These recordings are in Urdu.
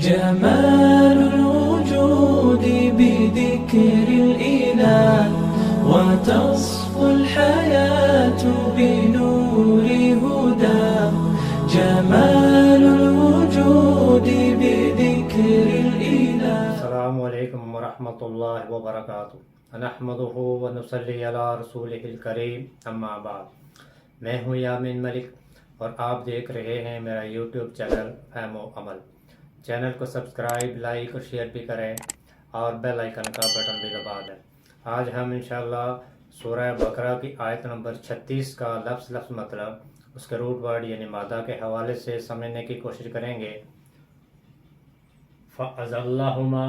جمال الوجود بذكر الإله وتصفو الحياة بنور هداه. جمال الوجود بذكر الإله. السلام علیکم ورحمۃ اللہ وبرکاتہ. نحمدہ ونصلی علی رسولہ الکریم، اما بعد. میں ہوں یامین ملک اور آپ دیکھ رہے ہیں میرا یوٹیوب چینل فہم و عمل. چینل کو سبسکرائب، لائک اور شیئر بھی کریں اور بیل آئیکن کا بٹن بھی دبا دیں. آج ہم انشاءاللہ سورہ بقرہ کی آیت نمبر 36 کا لفظ مطلب اس کے روٹ ورڈ یعنی مادہ کے حوالے سے سمجھنے کی کوشش کریں گے. فَأَزَلَّهُمَا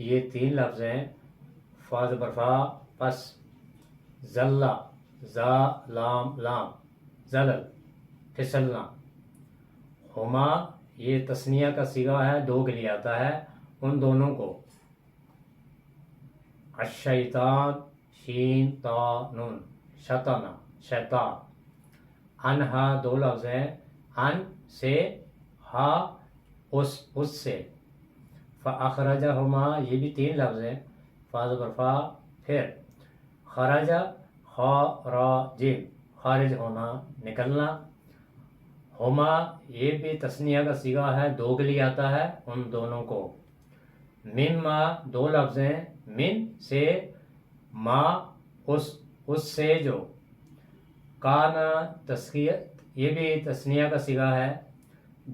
یہ تین لفظ ہیں. فا زبر فا، پس زلہ زا لام لام زلل پھسلنا. ہما یہ تثنیہ کا صیغہ ہے، دو کے لیے آتا ہے، ان دونوں کو. الشیطان شین تا نون شطنا شیطان. انہا دو لفظ ہیں، ان سے، ہا اس سے. فَأَخْرَجَهُمَا یہ بھی تین لفظ ہیں. فا زبر فا، پھر خرج خارج خارج ہونا نکلنا. ہما یہ بھی تثنیہ کا صیغہ ہے، دو کے لیے آتا ہے، ان دونوں کو. مما دو لفظ ہیں، من سے، ما اس سے جو. کانا یہ بھی تثنیہ کا صیغہ ہے،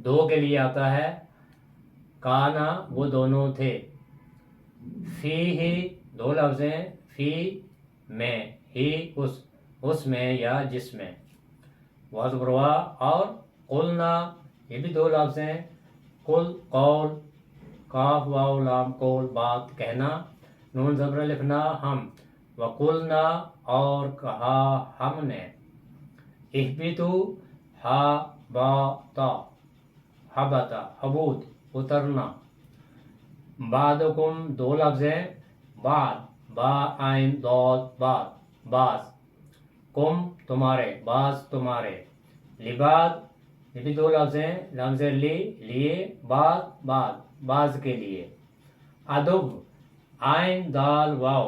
دو کے لیے آتا ہے. کانا وہ دونوں تھے. فی ہی دو لفظ ہیں، فی میں، ہی اس میں یا جس میں. وَذْبُرْوَا اور قلنا یہ بھی دو لفظ ہیں. قل قول، کاف واو لام قول بات کہنا، نون زبر لکھنا ہم. وقلنا اور کہا ہم نے. اہبتو ہا با تا حبتا حبوت اترنا. بعدکم دو لفظ ہیں، بعد با عین ضاد بعد بعض. کم تمہارے، بعض تمہارے. لباد یہ بھی دو لفظ ہیں، لفظ لی لیے، بعض کے لیے. ادب عین دال واو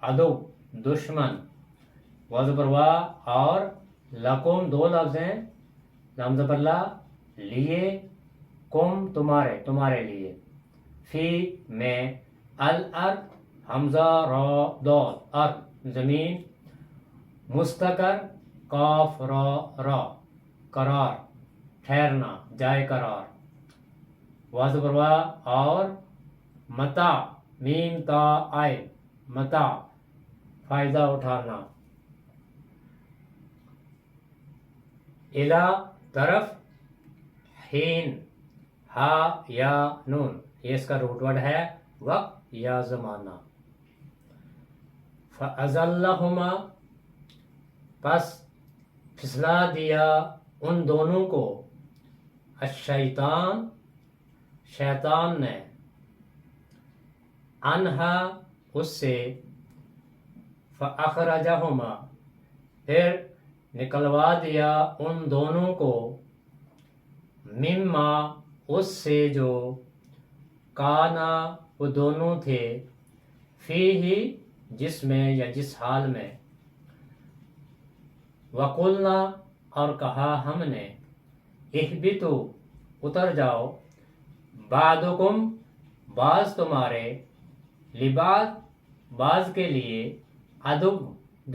ادب دشمن. وزبر وا اور لکم دو لفظ ہیں، لام زبر لا لیے، کم تمہارے لیے. فی میں. الارض حمزہ را دال ارض زمین. مستقر قاف را قرار ٹھہرنا جائے قرار. وازبروا اور متا میم تا آئے متا فائدہ اٹھانا. الا طرف. حین ہا یا نون یہ اس کا روٹ ورڈ ہے، وقت یا زمانہ. فَأَزَلَّهُمَا پس پھسلا دیا ان دونوں کو. الشیطان شیطان نے. انہا اس سے. فَأَخْرَجَهُمَا پھر نکلوا دیا ان دونوں کو. مما اس سے جو. کانا وہ دونوں تھے. فی ہی جس میں یا جس حال میں. وقلنا اور کہا ہم نے. اہبتو اتر جاؤ. بعدکم بعض تمہارے. لبعض بعض کے لیے. عدو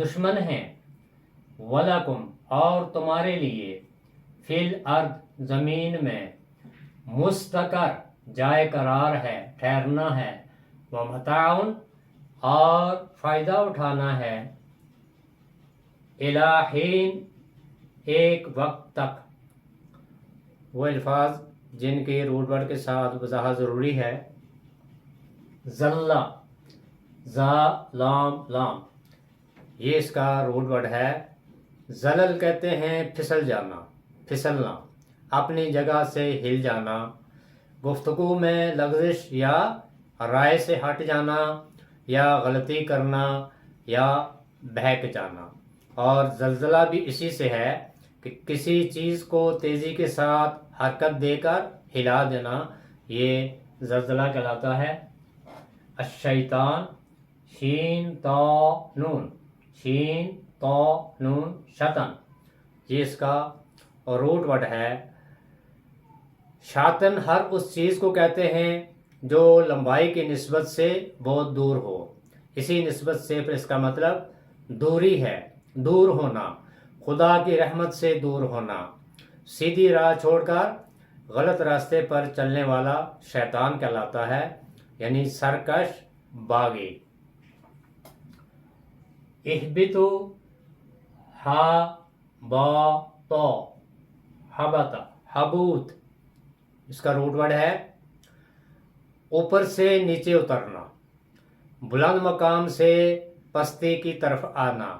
دشمن ہیں. ولکم اور تمہارے لیے. فی الارض زمین میں. مستقر جائے قرار ہے، ٹھہرنا ہے. ومتاعن اور فائدہ اٹھانا ہے. الی حین ایک وقت تک. وہ الفاظ جن کے روٹ ورڈ کے ساتھ وضاحت ضروری ہے. زلہ زا لام لام یہ اس کا روٹ ورڈ ہے. زلل کہتے ہیں پھسل جانا، پھسلنا، اپنی جگہ سے ہل جانا. گفتگو میں لغزش یا رائے سے ہٹ جانا یا غلطی کرنا یا بہک جانا. اور زلزلہ بھی اسی سے ہے کہ کسی چیز کو تیزی کے ساتھ حرکت دے کر ہلا دینا. یہ زلزلہ کہلاتا ہے. الشیطان شین تا نون شطن، یہ اس کا روٹ ورڈ ہے. شاطن ہر اس چیز کو کہتے ہیں جو لمبائی کی نسبت سے بہت دور ہو. اسی نسبت سے پھر اس کا مطلب دوری ہے، دور ہونا، خدا کی رحمت سے دور ہونا. سیدھی راہ چھوڑ کر غلط راستے پر چلنے والا شیطان کہلاتا ہے، یعنی سرکش باغی. اہبتو ہاباتا ہبتا حبوت، اس کا روٹ ورڈ ہے اوپر سے نیچے اترنا، بلند مقام سے پستی کی طرف آنا،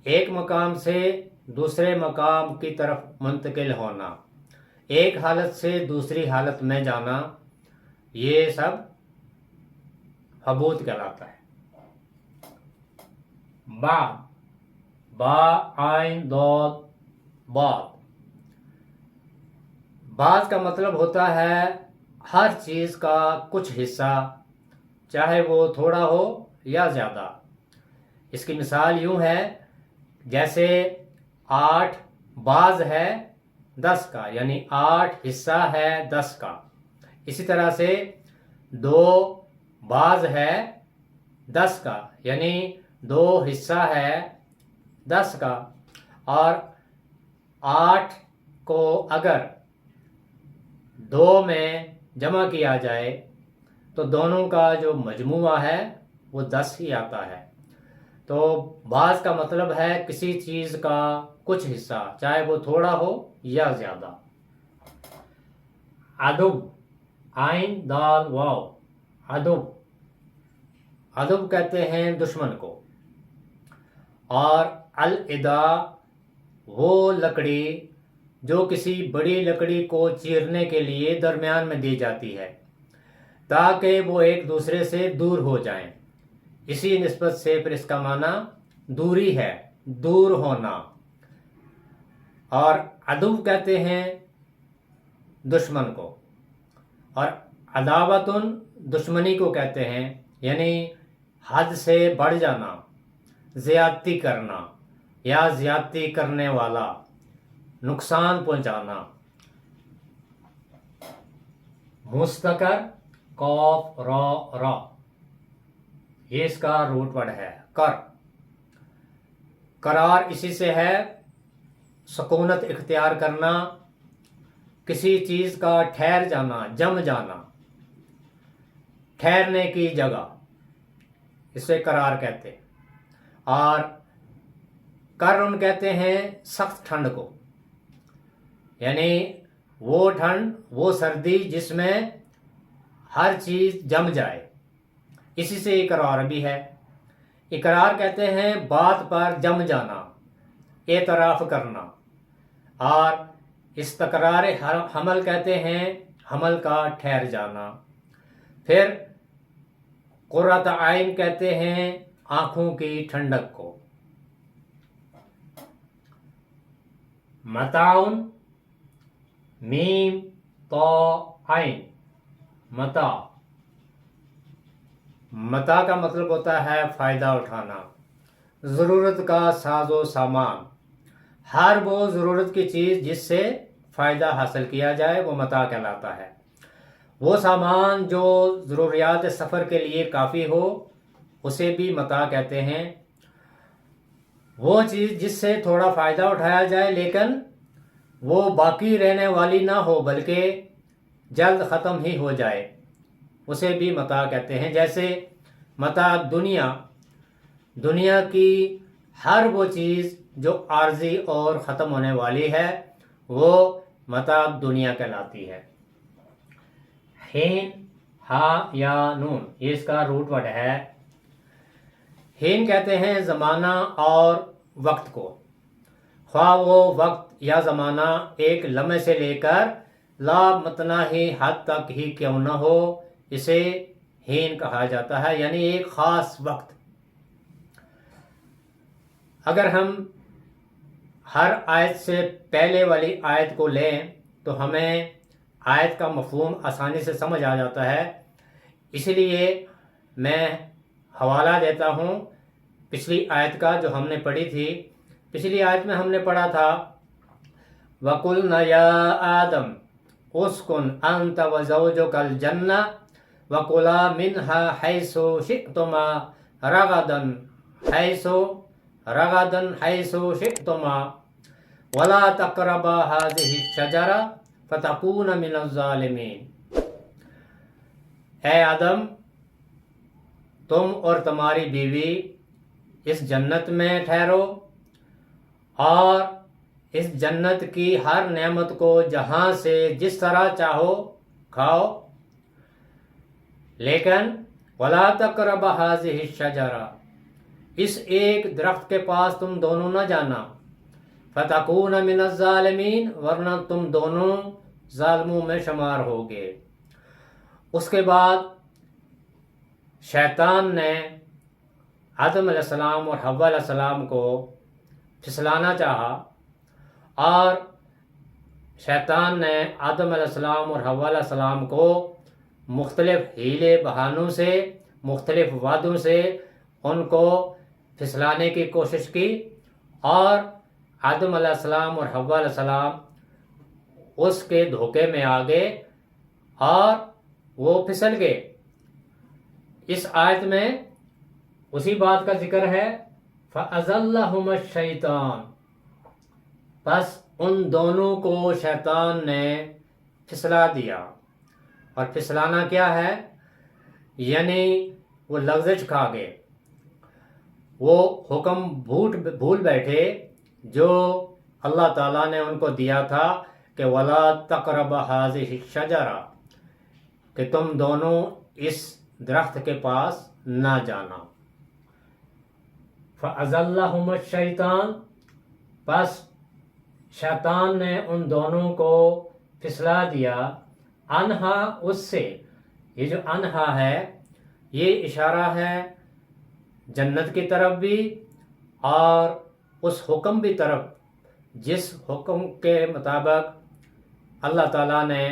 ایک مقام سے دوسرے مقام کی طرف منتقل ہونا، ایک حالت سے دوسری حالت میں جانا، یہ سب حبوت کہلاتا ہے. با عین ضاد بعد، بعض کا مطلب ہوتا ہے ہر چیز کا کچھ حصہ، چاہے وہ تھوڑا ہو یا زیادہ. اس کی مثال یوں ہے جیسے 8 بعض ہے 10 کا، یعنی 8 حصہ ہے 10 کا. اسی طرح سے 2 بعض ہے 10 کا، یعنی 2 حصہ ہے 10 کا. اور 8 کو اگر 2 میں جمع کیا جائے تو دونوں کا جو مجموعہ ہے وہ 10 ہی آتا ہے. تو بعض کا مطلب ہے کسی چیز کا کچھ حصہ، چاہے وہ تھوڑا ہو یا زیادہ. عدو عین دال واو، عدو کہتے ہیں دشمن کو. اور العدا وہ لکڑی جو کسی بڑی لکڑی کو چیرنے کے لیے درمیان میں دی جاتی ہے تاکہ وہ ایک دوسرے سے دور ہو جائیں. اسی نسبت سے پھر اس کا معنی دوری ہے، دور ہونا. اور عدو کہتے ہیں دشمن کو، اور عداوتن دشمنی کو کہتے ہیں، یعنی حد سے بڑھ جانا، زیادتی کرنا یا زیادتی کرنے والا، نقصان پہنچانا. مستقر قاف را، یہ اس کا روٹ ورڈ ہے قرار اسی سے ہے سکونت اختیار کرنا، کسی چیز کا ٹھہر جانا، جم جانا، ٹھہرنے کی جگہ، اسے قرار کہتے ہیں. اور کرن کہتے ہیں سخت ٹھنڈ کو، یعنی وہ ٹھنڈ، وہ سردی جس میں ہر چیز جم جائے، اسی سے اقرار بھی ہے. اقرار کہتے ہیں بات پر جم جانا، اعتراف کرنا. اور استقرار حمل کہتے ہیں حمل کا ٹھہر جانا. پھر قرۃ عین کہتے ہیں آنکھوں کی ٹھنڈک کو. متاعن میم تا عین متا، متا کا مطلب ہوتا ہے فائدہ اٹھانا، ضرورت کا ساز و سامان. ہر وہ ضرورت کی چیز جس سے فائدہ حاصل کیا جائے وہ متا کہلاتا ہے. وہ سامان جو ضروریات سفر کے لیے کافی ہو اسے بھی متا کہتے ہیں. وہ چیز جس سے تھوڑا فائدہ اٹھایا جائے لیکن وہ باقی رہنے والی نہ ہو بلکہ جلد ختم ہی ہو جائے، اسے بھی متاع کہتے ہیں. جیسے متاع دنیا کی ہر وہ چیز جو عارضی اور ختم ہونے والی ہے وہ متاع دنیا کہلاتی ہے. حین ہا یا نون، یہ اس کا روٹ ورڈ ہے. حین کہتے ہیں زمانہ اور وقت کو، خواہ وہ وقت یا زمانہ ایک لمحے سے لے کر لا متناہی حد تک ہی کیوں نہ ہو، اسے حین کہا جاتا ہے، یعنی ایک خاص وقت. اگر ہم ہر آیت سے پہلے والی آیت کو لیں تو ہمیں آیت کا مفہوم آسانی سے سمجھ آ جاتا ہے، اس لیے میں حوالہ دیتا ہوں پچھلی آیت کا جو ہم نے پڑھی تھی۔ پچھلی آیت میں ہم نے پڑھا تھا وَقُلْنَا يَا آدَمْ اُسْكُنْ أَنْتَ وَزَوْجُكَ الْجَنَّةَ وَكُلَا مِنْهَا حَيْثُ شِئْتُمَا رَغَدًا حَيْثُ شِئْتُمَا وَلَا تَقْرَبَا هَٰذِهِ الشَّجَرَةَ فَتَكُونَ مِنَ الظَّالِمِينَ۔ اے آدم، تم اور تمہاری بیوی اس جنت میں ٹھہرو اور اس جنت کی ہر نعمت کو جہاں سے جس طرح چاہو کھاؤ، لیکن وَلَا تَقْرَبَا هَٰذِهِ الشَّجَرَةَ، اس ایک درخت کے پاس تم دونوں نہ جانا، فَتَكُونَ مِنَ الظَّالِمِينَ، ورنہ تم دونوں ظالموں میں شمار ہوگے۔ اس کے بعد شیطان نے آدم علیہ السلام اور حوا علیہ السلام کو پھسلانا چاہا، اور شیطان نے آدم علیہ السلام اور حوا علیہ السلام کو مختلف ہیلے بہانوں سے، مختلف وعدوں سے ان کو پھسلانے کی کوشش کی، اور آدم علیہ السلام اور حوا علیہ السلام اس کے دھوکے میں آ گئے اور وہ پھسل گئے۔ اس آیت میں اسی بات کا ذکر ہے فَأَزَلَّهُمَ الشَّيْطَانُ، پس ان دونوں کو شیطان نے پھسلا دیا۔ اور پھسلانا کیا ہے؟ یعنی وہ لغزش کھا گئے، وہ حکم بھول بیٹھے جو اللہ تعالیٰ نے ان کو دیا تھا کہ وَلَا تَقْرَبَا هَٰذِهِ الشَّجَرَةَ، کہ تم دونوں اس درخت کے پاس نہ جانا۔ فَأَزَلَّهُمَ الشَّيْطَانُ، پس شیطان نے ان دونوں کو پھسلا دیا، انہا، اس سے۔ یہ جو انہا ہے یہ اشارہ ہے جنت کی طرف بھی اور اس حکم کی طرف جس حکم کے مطابق اللہ تعالیٰ نے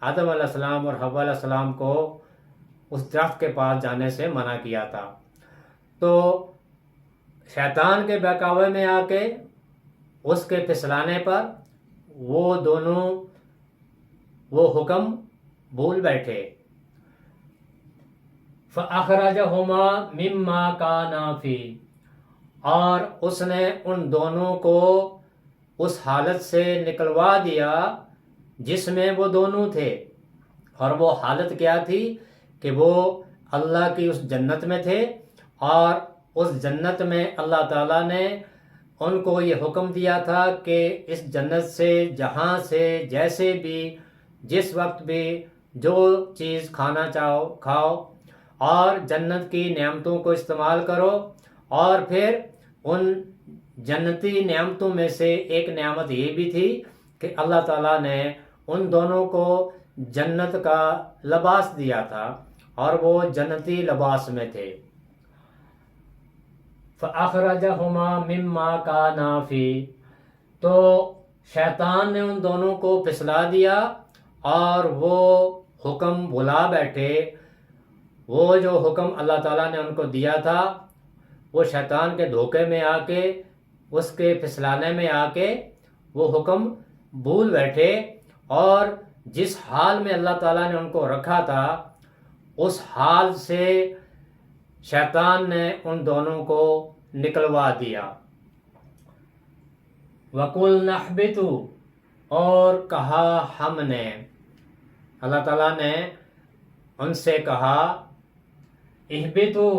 آدم علیہ السلام اور حوا علیہ السلام کو اس درخت کے پاس جانے سے منع کیا تھا۔ تو شیطان کے بہکاوے میں آ کے اس کے پھسلانے پر وہ دونوں وہ حکم بھول بیٹھے۔ فَأَخْرَجَهُمَا مِمَّا كَانَا فِيهِ، اور اس نے ان دونوں کو اس حالت سے نکلوا دیا جس میں وہ دونوں تھے۔ اور وہ حالت کیا تھی کہ وہ اللہ کی اس جنت میں تھے، اور اس جنت میں اللہ تعالیٰ نے ان کو یہ حکم دیا تھا کہ اس جنت سے جہاں سے جیسے بھی جس وقت بھی جو چیز کھانا چاہو کھاؤ، اور جنت کی نعمتوں کو استعمال کرو۔ اور پھر ان جنتی نعمتوں میں سے ایک نعمت یہ بھی تھی کہ اللہ تعالیٰ نے ان دونوں کو جنت کا لباس دیا تھا، اور وہ جنتی لباس میں تھے۔ فَأَخْرَجَهُمَا مِمَّا كَانَا فِيهِ، تو شیطان نے ان دونوں کو پھسلا دیا اور وہ حکم بھلا بیٹھے۔ وہ جو حکم اللہ تعالیٰ نے ان کو دیا تھا وہ شیطان کے دھوکے میں آ کے، اس کے پھسلانے میں آ کے وہ حکم بھول بیٹھے، اور جس حال میں اللہ تعالیٰ نے ان کو رکھا تھا اس حال سے شیطان نے ان دونوں کو نکلوا دیا۔ وَقُلْنَا اهْبِطُوا، اور کہا ہم نے، اللہ تعالیٰ نے ان سے کہا اهْبِطُوا،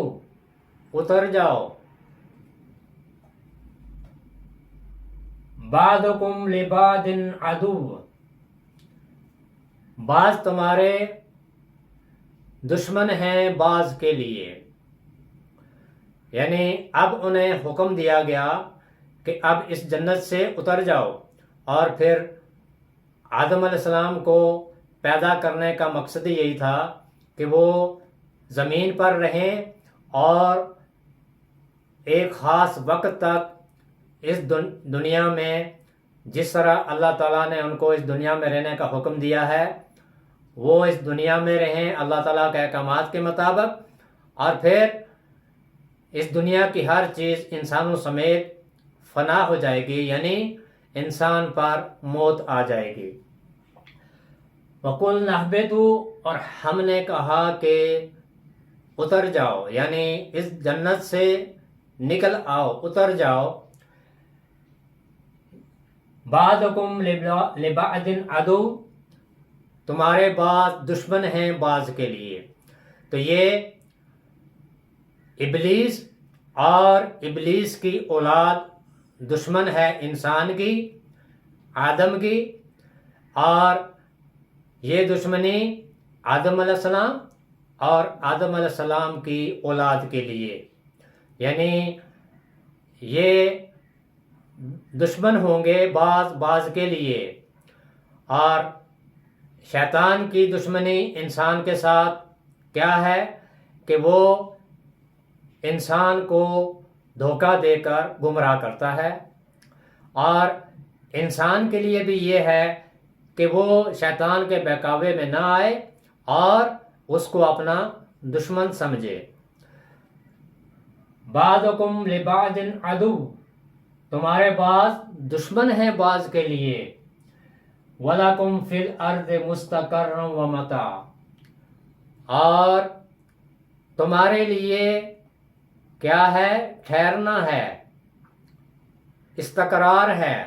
اتر جاؤ، بَعْضُكُمْ لِبَعْضٍ عَدُوٌّ، بعض تمہارے دشمن ہیں بعض کے لیے۔ یعنی اب انہیں حکم دیا گیا کہ اب اس جنت سے اتر جاؤ، اور پھر آدم علیہ السلام کو پیدا کرنے کا مقصد یہی تھا کہ وہ زمین پر رہیں اور ایک خاص وقت تک اس دنیا میں جس طرح اللہ تعالیٰ نے ان کو اس دنیا میں رہنے کا حکم دیا ہے وہ اس دنیا میں رہیں اللہ تعالیٰ کے احکامات کے مطابق، اور پھر اس دنیا کی ہر چیز انسانوں سمیت فنا ہو جائے گی، یعنی انسان پر موت آ جائے گی۔ وَقُلْنَا اهْبِطُوا، اور ہم نے کہا کہ اتر جاؤ، یعنی اس جنت سے نکل آؤ، اتر جاؤ۔ بَعْضُكُمْ لِبَعْضٍ عَدُوٌّ، تمہارے بعض دشمن ہیں بعض کے لیے۔ تو یہ ابلیس اور ابلیس کی اولاد دشمن ہے انسان کی، آدم کی، اور یہ دشمنی آدم علیہ السلام اور آدم علیہ السلام کی اولاد کے لیے، یعنی یہ دشمن ہوں گے بعض کے لیے۔ اور شیطان کی دشمنی انسان کے ساتھ کیا ہے کہ وہ انسان کو دھوکہ دے کر گمراہ کرتا ہے، اور انسان کے لیے بھی یہ ہے کہ وہ شیطان کے بہکاوے میں نہ آئے اور اس کو اپنا دشمن سمجھے۔ بَعْضُكُمْ لِبَعْضٍ عَدُوٌّ، تمہارے بعض دشمن ہیں بعض کے لیے۔ وَلَكُمْ فِي الْأَرْضِ مُسْتَقَرٌّ وَمَتَاعٌ، اور تمہارے لیے کیا ہے؟ ٹھہرنا ہے، استقرار ہے۔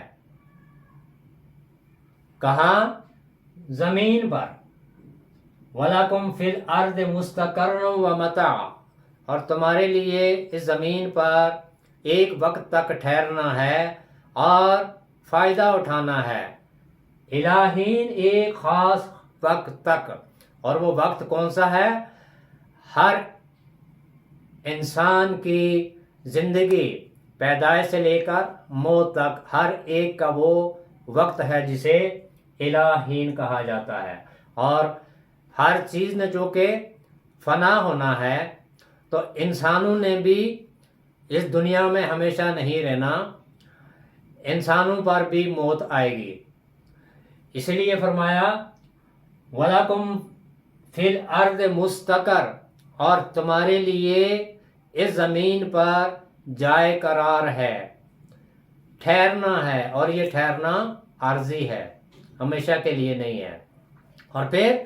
کہاں؟ زمین پر۔ وَلَكُمْ فِي الْأَرْضِ مُسْتَقَرٌّ وَمَتَاعٌ، اور تمہارے لیے اس زمین پر ایک وقت تک ٹھہرنا ہے اور فائدہ اٹھانا ہے۔ الہین، ایک خاص وقت تک، اور وہ وقت کون سا ہے؟ ہر انسان کی زندگی پیدائش سے لے کر موت تک ہر ایک کا وہ وقت ہے جسے الہین کہا جاتا ہے۔ اور ہر چیز نے جو کہ فنا ہونا ہے، تو انسانوں نے بھی اس دنیا میں ہمیشہ نہیں رہنا، انسانوں پر بھی موت آئے گی۔ اس لیے فرمایا وَلَكُمْ فِي الْأَرْضِ مُسْتَقَرٌ، اور تمہارے لیے اس زمین پر جائے قرار ہے، ٹھہرنا ہے، اور یہ ٹھہرنا عارضی ہے، ہمیشہ کے لیے نہیں ہے۔ اور پھر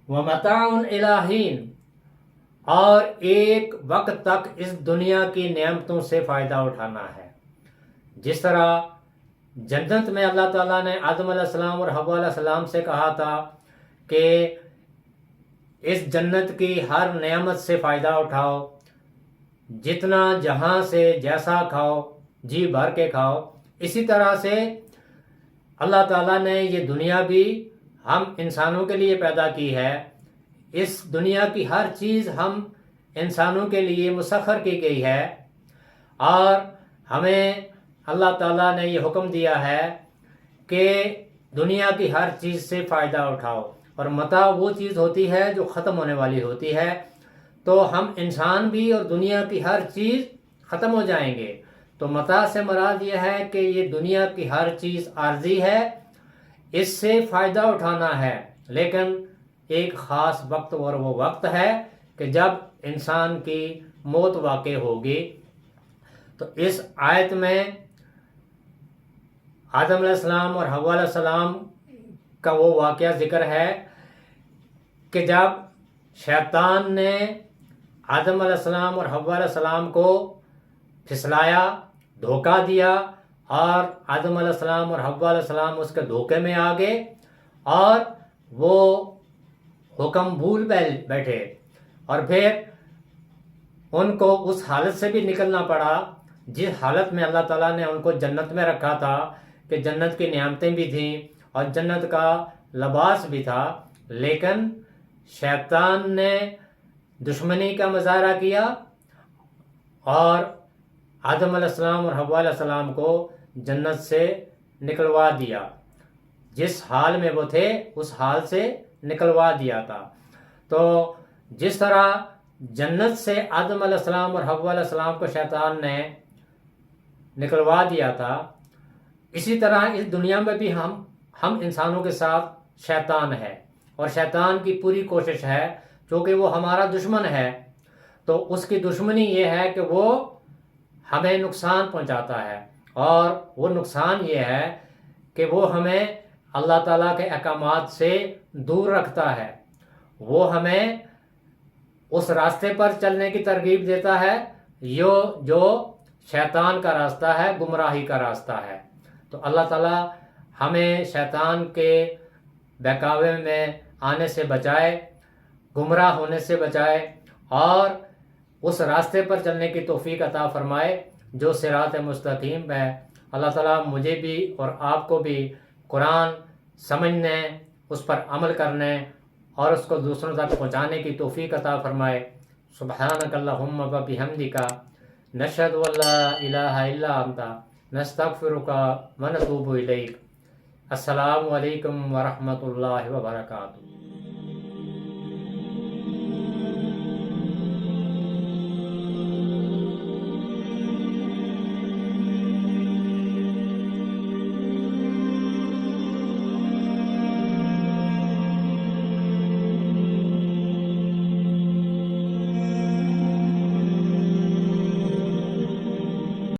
وَمَتَاعٌ إِلَىٰ حِينٍ، اور ایک وقت تک اس دنیا کی نعمتوں سے فائدہ اٹھانا ہے۔ جس طرح جنت میں اللہ تعالیٰ نے آدم علیہ السلام اور حوا علیہ السلام سے کہا تھا کہ اس جنت کی ہر نعمت سے فائدہ اٹھاؤ، جتنا جہاں سے جیسا کھاؤ، جی بھر کے کھاؤ، اسی طرح سے اللہ تعالیٰ نے یہ دنیا بھی ہم انسانوں کے لیے پیدا کی ہے۔ اس دنیا کی ہر چیز ہم انسانوں کے لیے مسخر کی گئی ہے، اور ہمیں اللہ تعالیٰ نے یہ حکم دیا ہے کہ دنیا کی ہر چیز سے فائدہ اٹھاؤ۔ اور متاع وہ چیز ہوتی ہے جو ختم ہونے والی ہوتی ہے، تو ہم انسان بھی اور دنیا کی ہر چیز ختم ہو جائیں گے۔ تو متاع سے مراد یہ ہے کہ یہ دنیا کی ہر چیز عارضی ہے، اس سے فائدہ اٹھانا ہے، لیکن ایک خاص وقت، اور وہ وقت ہے کہ جب انسان کی موت واقع ہوگی۔ تو اس آیت میں آدم علیہ السلام اور حوا علیہ السلام کا وہ واقعہ ذکر ہے کہ جب شیطان نے آدم علیہ السلام اور حوا علیہ السلام کو پھسلایا، دھوکہ دیا، اور آدم علیہ السلام اور حوا علیہ السلام اس کے دھوکے میں آ گئے، اور وہ حکم بھول بیٹھے، اور پھر ان کو اس حالت سے بھی نکلنا پڑا جس حالت میں اللہ تعالیٰ نے ان کو جنت میں رکھا تھا، کہ جنت کی نعمتیں بھی تھیں اور جنت کا لباس بھی تھا، لیکن شیطان نے دشمنی کا مظاہرہ کیا اور آدم علیہ السلام اور حوا علیہ السلام کو جنت سے نکلوا دیا، جس حال میں وہ تھے اس حال سے نکلوا دیا تھا۔ تو جس طرح جنت سے آدم علیہ السلام اور حوا علیہ السلام کو شیطان نے نکلوا دیا تھا، اسی طرح اس دنیا میں بھی ہم انسانوں کے ساتھ شیطان ہے، اور شیطان کی پوری کوشش ہے، چونکہ وہ ہمارا دشمن ہے، تو اس کی دشمنی یہ ہے کہ وہ ہمیں نقصان پہنچاتا ہے، اور وہ نقصان یہ ہے کہ وہ ہمیں اللہ تعالیٰ کے احکامات سے دور رکھتا ہے، وہ ہمیں اس راستے پر چلنے کی ترغیب دیتا ہے جو شیطان کا راستہ ہے، گمراہی کا راستہ ہے۔ تو اللہ تعالیٰ ہمیں شیطان کے بہکاوے میں آنے سے بچائے، گمراہ ہونے سے بچائے، اور اس راستے پر چلنے کی توفیق عطا فرمائے جو صراط مستقیم ہے۔ اللہ تعالیٰ مجھے بھی اور آپ کو بھی قرآن سمجھنے، اس پر عمل کرنے اور اس کو دوسروں تک پہنچانے کی توفیق عطا فرمائے۔ سبحانک اللہم و بحمدک، نشہد ان لا الہ الا انت، نستغفرک و نتوب الیک۔ السلام علیکم ورحمۃ اللہ وبرکاتہ۔